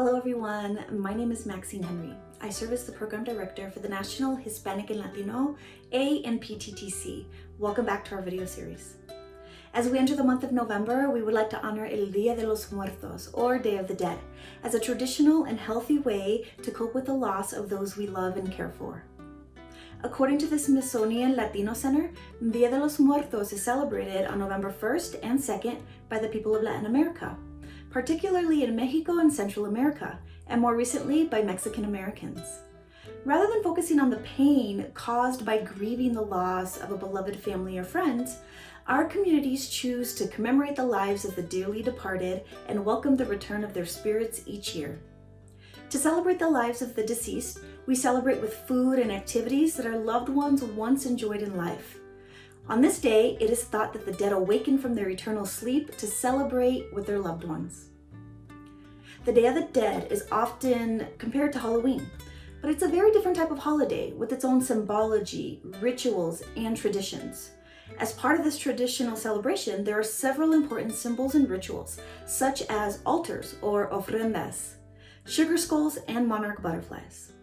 Hello everyone, my name is Maxine Henry. I serve as the Program Director for the National Hispanic and Latino A and PTTC. Welcome back to our video series. As we enter the month of November, we would like to honor El Día de los Muertos, or Day of the Dead, as a traditional and healthy way to cope with the loss of those we love and care for. According to the Smithsonian Latino Center, Día de los Muertos is celebrated on November 1st and 2nd by the people of Latin America, particularly in Mexico and Central America, and more recently by Mexican Americans. Rather than focusing on the pain caused by grieving the loss of a beloved family or friends, our communities choose to commemorate the lives of the dearly departed and welcome the return of their spirits each year. To celebrate the lives of the deceased, we celebrate with food and activities that our loved ones once enjoyed in life. On this day, it is thought that the dead awaken from their eternal sleep to celebrate with their loved ones. The Day of the Dead is often compared to Halloween, but it's a very different type of holiday with its own symbology, rituals, and traditions. As part of this traditional celebration, there are several important symbols and rituals, such as altars or ofrendas, sugar skulls, and monarch butterflies.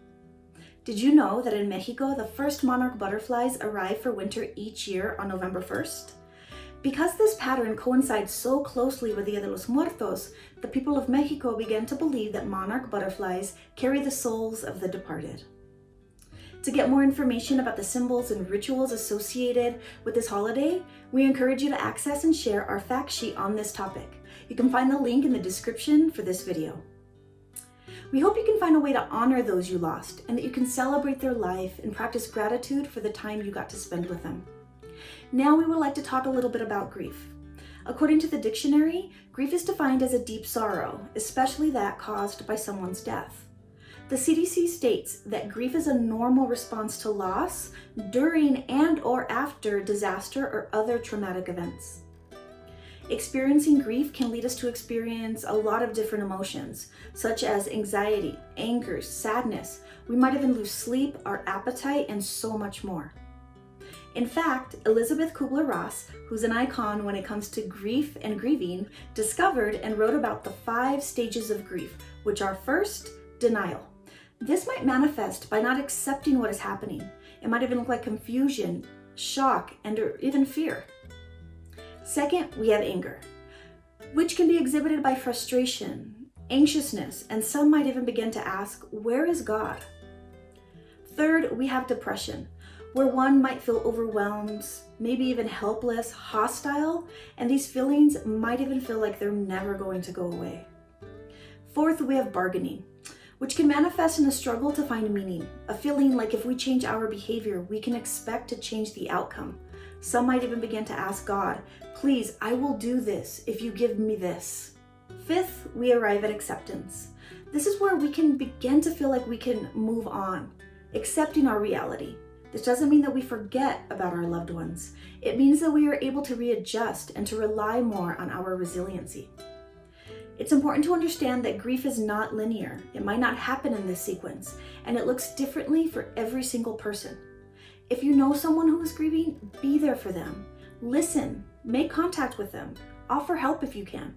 Did you know that in Mexico, the first monarch butterflies arrive for winter each year on November 1st? Because this pattern coincides so closely with Dia de los Muertos, the people of Mexico began to believe that monarch butterflies carry the souls of the departed. To get more information about the symbols and rituals associated with this holiday, we encourage you to access and share our fact sheet on this topic. You can find the link in the description for this video. We hope you can find a way to honor those you lost and that you can celebrate their life and practice gratitude for the time you got to spend with them. Now we would like to talk a little bit about grief. According to the dictionary, grief is defined as a deep sorrow, especially that caused by someone's death. The CDC states that grief is a normal response to loss during and/or after disaster or other traumatic events. Experiencing grief can lead us to experience a lot of different emotions, such as anxiety, anger, sadness. We might even lose sleep, our appetite, and so much more. In fact, Elizabeth Kubler-Ross, who's an icon when it comes to grief and grieving, discovered and wrote about the 5 stages of grief, which are first, denial. This might manifest by not accepting what is happening. It might even look like confusion, shock, or even fear. Second, we have anger, which can be exhibited by frustration, anxiousness, and some might even begin to ask, where is God? Third, we have depression, where one might feel overwhelmed, maybe even helpless, hostile, and these feelings might even feel like they're never going to go away. Fourth, we have bargaining, which can manifest in a struggle to find meaning, a feeling like if we change our behavior, we can expect to change the outcome. Some might even begin to ask God, please, I will do this if you give me this. Fifth, we arrive at acceptance. This is where we can begin to feel like we can move on, accepting our reality. This doesn't mean that we forget about our loved ones. It means that we are able to readjust and to rely more on our resiliency. It's important to understand that grief is not linear. It might not happen in this sequence, and it looks differently for every single person. If you know someone who is grieving, be there for them. Listen, make contact with them, offer help if you can.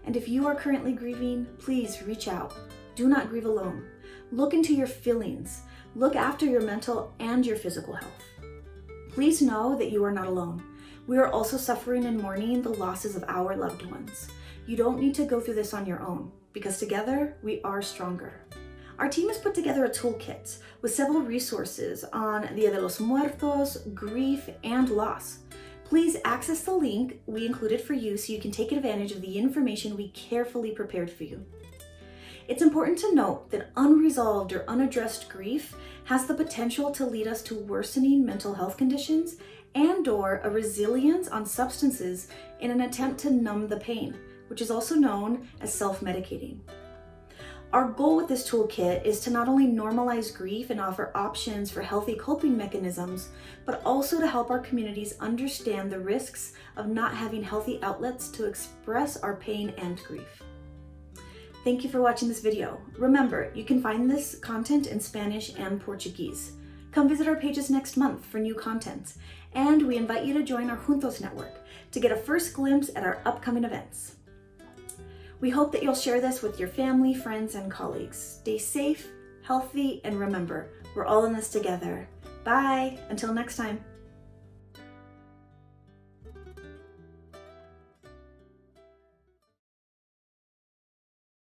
And if you are currently grieving, please reach out. Do not grieve alone. Look into your feelings. Look after your mental and your physical health. Please know that you are not alone. We are also suffering and mourning the losses of our loved ones. You don't need to go through this on your own, because together we are stronger. Our team has put together a toolkit with several resources on Dia de los Muertos, grief, and loss. Please access the link we included for you so you can take advantage of the information we carefully prepared for you. It's important to note that unresolved or unaddressed grief has the potential to lead us to worsening mental health conditions and/or a resilience on substances in an attempt to numb the pain, which is also known as self-medicating. Our goal with this toolkit is to not only normalize grief and offer options for healthy coping mechanisms, but also to help our communities understand the risks of not having healthy outlets to express our pain and grief. Thank you for watching this video. Remember, you can find this content in Spanish and Portuguese. Come visit our pages next month for new content, and we invite you to join our Juntos network to get a first glimpse at our upcoming events. We hope that you'll share this with your family, friends, and colleagues. Stay safe, healthy, and remember, we're all in this together. Bye, until next time.